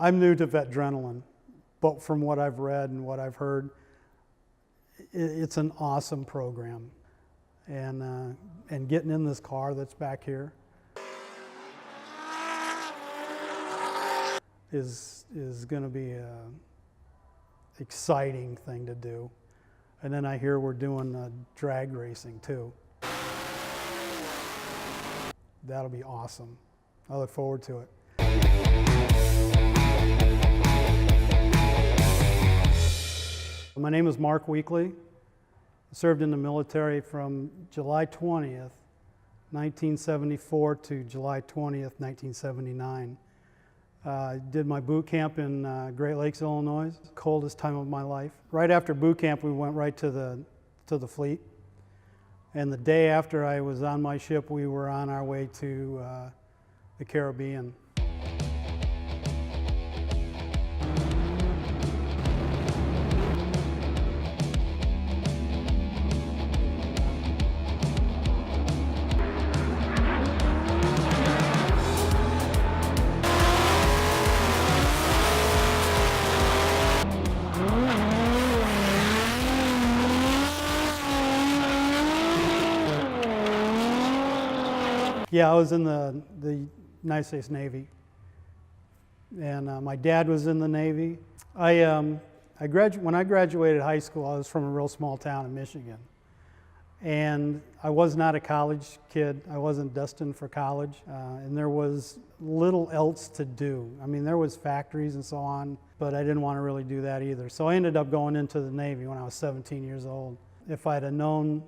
I'm new to Vetdrenaline, but from what I've read and what I've heard, it's an awesome program. And getting in this car that's back here is going to be an exciting thing to do. And then I hear we're doing drag racing too. That'll be awesome. I look forward to it. My name is Mark Weekly. I served in the military from July 20th, 1974 to July 20th, 1979. I did my boot camp in Great Lakes, Illinois, coldest time of my life. Right after boot camp, we went right to the fleet. And the day after I was on my ship, we were on our way to the Caribbean. Yeah, I was in the United States Navy, and my dad was in the Navy. When I graduated high school, I was from a real small town in Michigan, and I was not a college kid. I wasn't destined for college, and there was little else to do. I mean, there was factories and so on, but I didn't want to really do that either. So I ended up going into the Navy when I was 17 years old. If I'd have known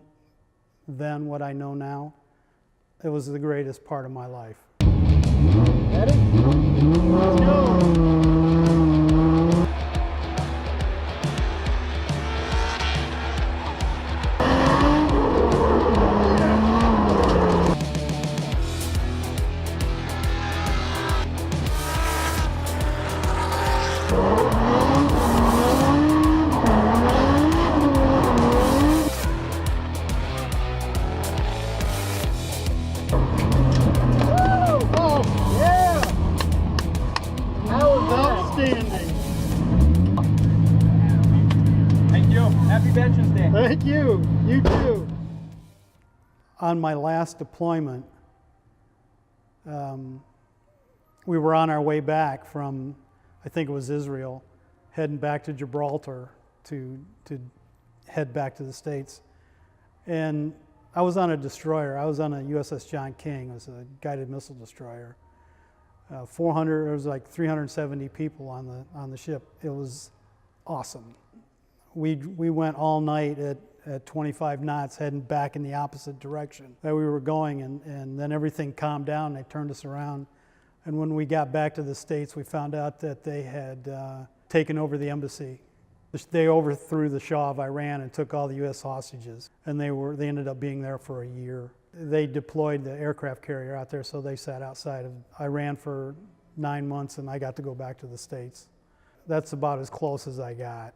then what I know now, it was the greatest part of my life. Ready? Let's go! Happy Veterans Day. Thank you. You too. On my last deployment, we were on our way back from, I think it was Israel, heading back to Gibraltar to head back to the States. And I was on a destroyer. I was on a USS John King. It was a guided missile destroyer. 400, there was like 370 people on the ship. It was awesome. We went all night at 25 knots heading back in the opposite direction that we were going, and then everything calmed down. They turned us around, and when we got back to the States, we found out that they had taken over the embassy. They overthrew the Shah of Iran and took all the U.S. hostages, and they ended up being there for a year. They deployed the aircraft carrier out there, so they sat outside of Iran for 9 months, and I got to go back to the States. That's about as close as I got.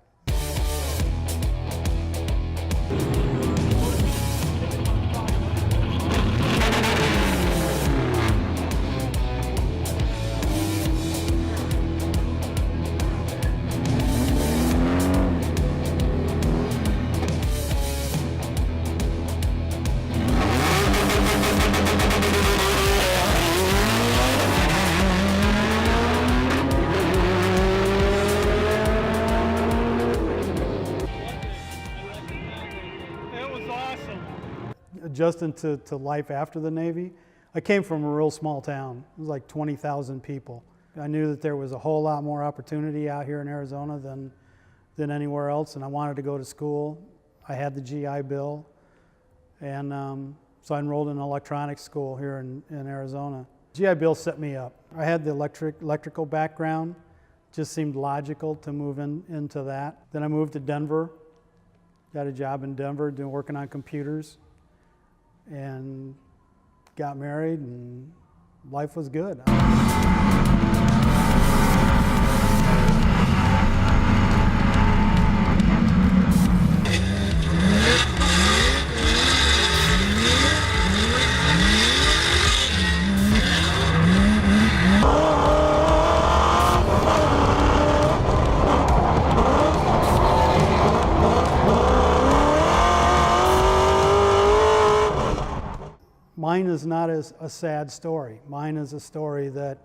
Adjusting to life after the Navy. I came from a real small town. It was like 20,000 people. I knew that there was a whole lot more opportunity out here in Arizona than anywhere else, and I wanted to go to school. I had the GI Bill, and so I enrolled in an electronics school here in Arizona. GI Bill set me up. I had the electrical background. Just seemed logical to move into that. Then I moved to Denver, got a job in Denver working on computers, and got married, and life was good. is not a sad story. Mine is a story that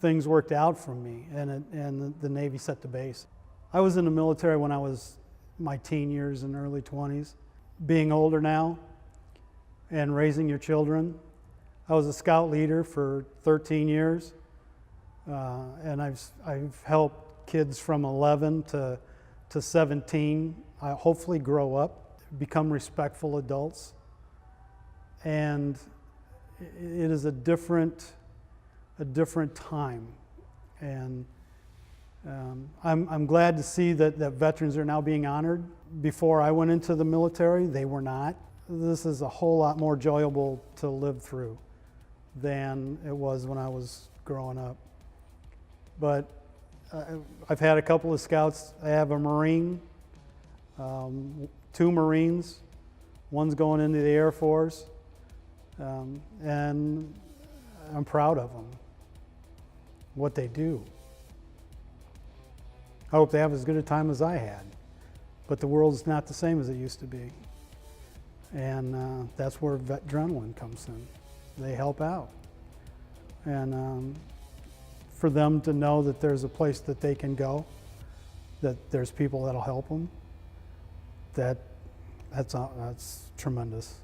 things worked out for me, and the Navy set the base. I was in the military when I was my teen years and early 20s. Being older now and raising your children, I was a scout leader for 13 years, and I've helped kids from 11 to 17 hopefully grow up, become respectful adults, and it is a different time. And I'm glad to see that veterans are now being honored. Before I went into the military, they were not. This is a whole lot more enjoyable to live through than it was when I was growing up. But I've had a couple of scouts. I have a Marine, 2 Marines. One's going into the Air Force, and I'm proud of them, what they do. I hope they have as good a time as I had, but the world's not the same as it used to be. And that's where Vetdrenaline comes in. They help out. And for them to know that there's a place that they can go, that there's people that'll help them, that's tremendous.